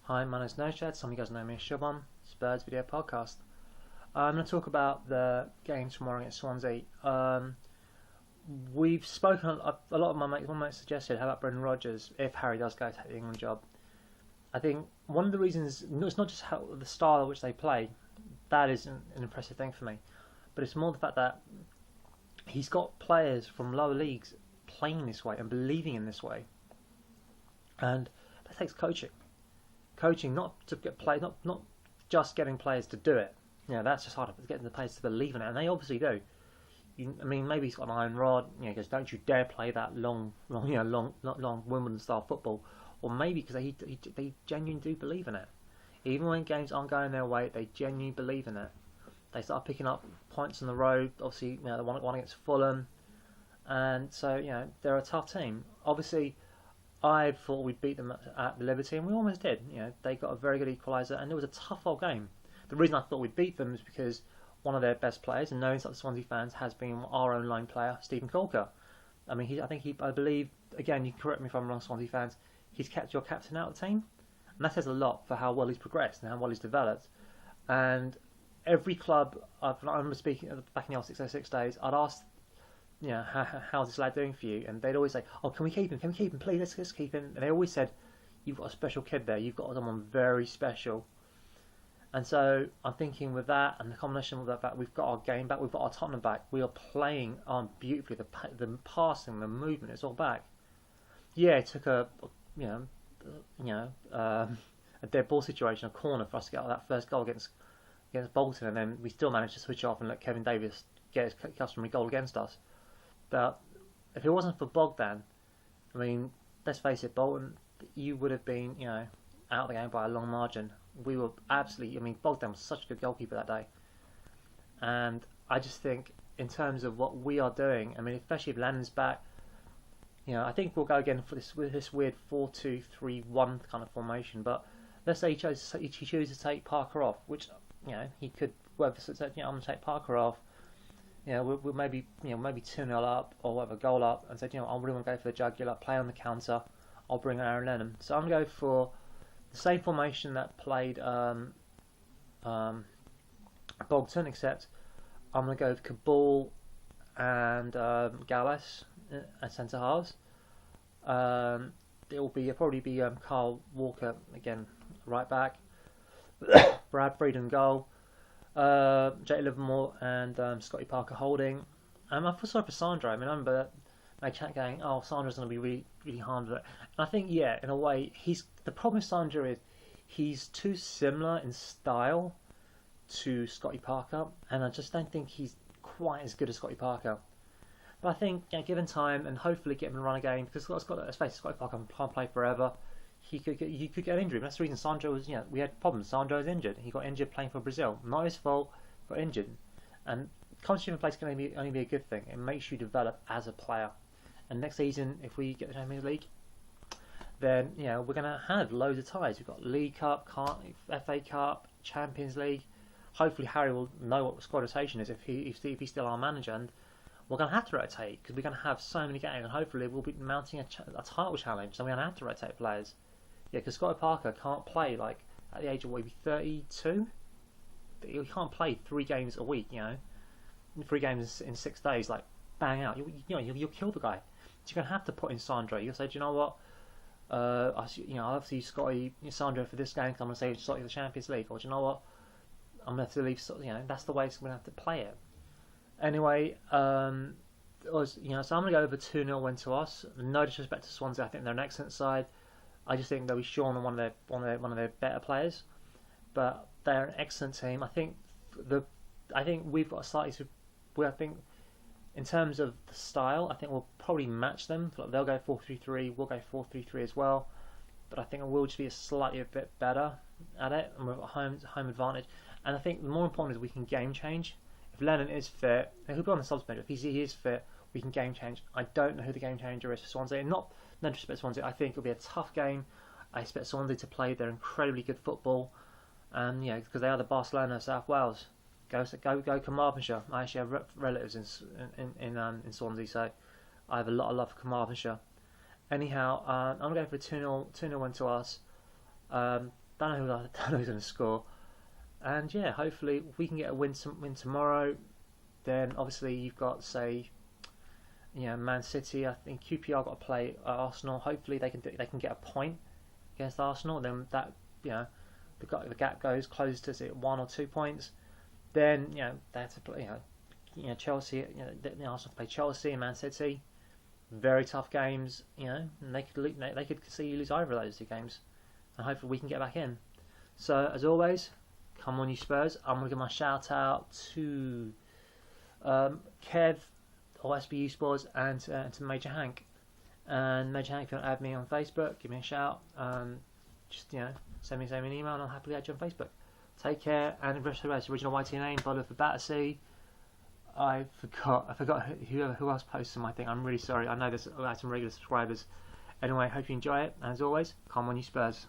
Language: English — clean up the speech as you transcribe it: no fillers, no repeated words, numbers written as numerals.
Hi, my name is Noshed. Some of you guys know me as Shubham, Spurs video podcast. I'm going to talk about the game tomorrow against Swansea. We've spoken a lot of my mates suggested, how about Brendan Rodgers if Harry does go take the England job? I think one of the reasons, it's not just how the style at which they play, that is an impressive thing for me, but it's more the fact that he's got players from lower leagues playing this way and believing in this way, and that takes coaching. Coaching, not to get play, not just getting players to do it. That's just harder. But getting the players to believe in it, and they obviously do. Maybe he's got an iron rod. He goes, "Don't you dare play that long Wimbledon style football." Or maybe because they genuinely do believe in it. Even when games aren't going their way, they genuinely believe in it. They start picking up points on the road. Obviously, the one against Fulham, and so they're a tough team. Obviously, I thought we'd beat them at the Liberty, and we almost did. They got a very good equaliser, and it was a tough old game. The reason I thought we'd beat them is because one of their best players, and no insult to Swansea fans, has been our own line player, Stephen Colker. I believe, again, you can correct me if I'm wrong, Swansea fans, he's kept your captain out of the team, and that says a lot for how well he's progressed and how well he's developed. And every club, I remember speaking back in the old 606 days, I'd ask, how's this lad doing for you? And they'd always say, "Oh, can we keep him? Can we keep him? Please, let's keep him." And they always said, "You've got a special kid there. You've got someone very special." And so I'm thinking with that, and the combination with that, we've got our game back. We've got our Tottenham back. We are playing on beautifully. The passing, the movement, it's all back. Yeah, it took a dead ball situation, a corner for us to get that first goal against Bolton, and then we still managed to switch off and let Kevin Davies get his customary goal against us. But if it wasn't for Bogdan, let's face it, Bolton, you would have been, out of the game by a long margin. We were absolutely, Bogdan was such a good goalkeeper that day. And I just think, in terms of what we are doing, especially if Lennon's back, I think we'll go again for this weird 4-2-3-1 kind of formation. But let's say he chooses to take Parker off, which, he could, whether said, I'm going to take Parker off. We'll maybe 2-0 up or whatever, goal up, and said, I really want to go for the jugular, play on the counter. I'll bring Aaron Lennon. So I'm going to go for the same formation that played Bolton, except I'm going to go with Kabul and Gallas as centre halves. It will probably be Carl Walker again, right back. Brad Frieden goal. Jake Livermore and Scotty Parker holding. I feel sorry for Sandro. I remember my chat going, "Oh, Sandro's going to be really, really hard with it." And I think, in a way, the problem with Sandro is he's too similar in style to Scotty Parker, and I just don't think he's quite as good as Scotty Parker. But I think, given time and hopefully get him to run a game, because let's face it, Scotty Parker can't play forever. He could get injured. That's the reason Sandro was. We had problems. Sandro was injured. He got injured playing for Brazil. Not his fault. Got injured. And competition in place can only be a good thing. It makes you develop as a player. And next season, if we get the Champions League, then we're going to have loads of ties. We've got League Cup, FA Cup, Champions League. Hopefully, Harry will know what squad rotation is if he's still our manager, and we're going to have to rotate because we're going to have so many games, and hopefully we'll be mounting a title challenge. So we're going to have to rotate players. Because Scotty Parker can't play at the age of maybe 32. He can't play 3 games a week. 3 games in 6 days, bang out. You'll kill the guy. So you're gonna have to put in Sandro. You'll say, "Do you know what? I'll have to use Sandro for this game because I'm gonna save Scotty the Champions League." Or, "Do you know what? I'm gonna have to leave." That's the way we're gonna have to play it. Anyway, so I'm gonna go over 2-0 win to us. No disrespect to Swansea, I think they're an excellent side. I just think they'll be shorn on one of their better players, but they're an excellent team. I think we've got a slightly. I think in terms of the style, I think we'll probably match them. They'll go 4-3-3, we'll go 4-3-3 as well. But I think we'll just be a bit better at it, and we've got home advantage. And I think the more important is we can game change. If Lennon is fit, he'll be on the subs bench. If he is fit, we can game change. I don't know who the game changer is for Swansea. No disrespect to Swansea. I think it'll be a tough game. I expect Swansea to play their incredibly good football, and because they are the Barcelona of South Wales. Go Carmarthenshire. I actually have relatives in Swansea, so I have a lot of love for Carmarthenshire. Anyhow, I'm going for a 2-0 win to us. That don't know who's going to score. And yeah, hopefully we can get a win tomorrow. Then obviously you've got, say, Man City. I think QPR got to play Arsenal. Hopefully they can get a point against Arsenal. Then that the gap goes close to 1 or 2 points. Then they have to play Chelsea. Arsenal play Chelsea and Man City. Very tough games. And they could see you lose either of those 2 games. And hopefully we can get back in. So as always, come on you Spurs. I'm going to give my shout out to Kev or SBU Sports and to Major Hank. And Major Hank, if you want to add me on Facebook, give me a shout. Just send me an email and I'll happily add you on Facebook. Take care, and the rest of the original YT name, Bottle for Battersea. I forgot who else posted my thing. I'm really sorry. I know there's some regular subscribers. Anyway, hope you enjoy it. And as always, come on you Spurs.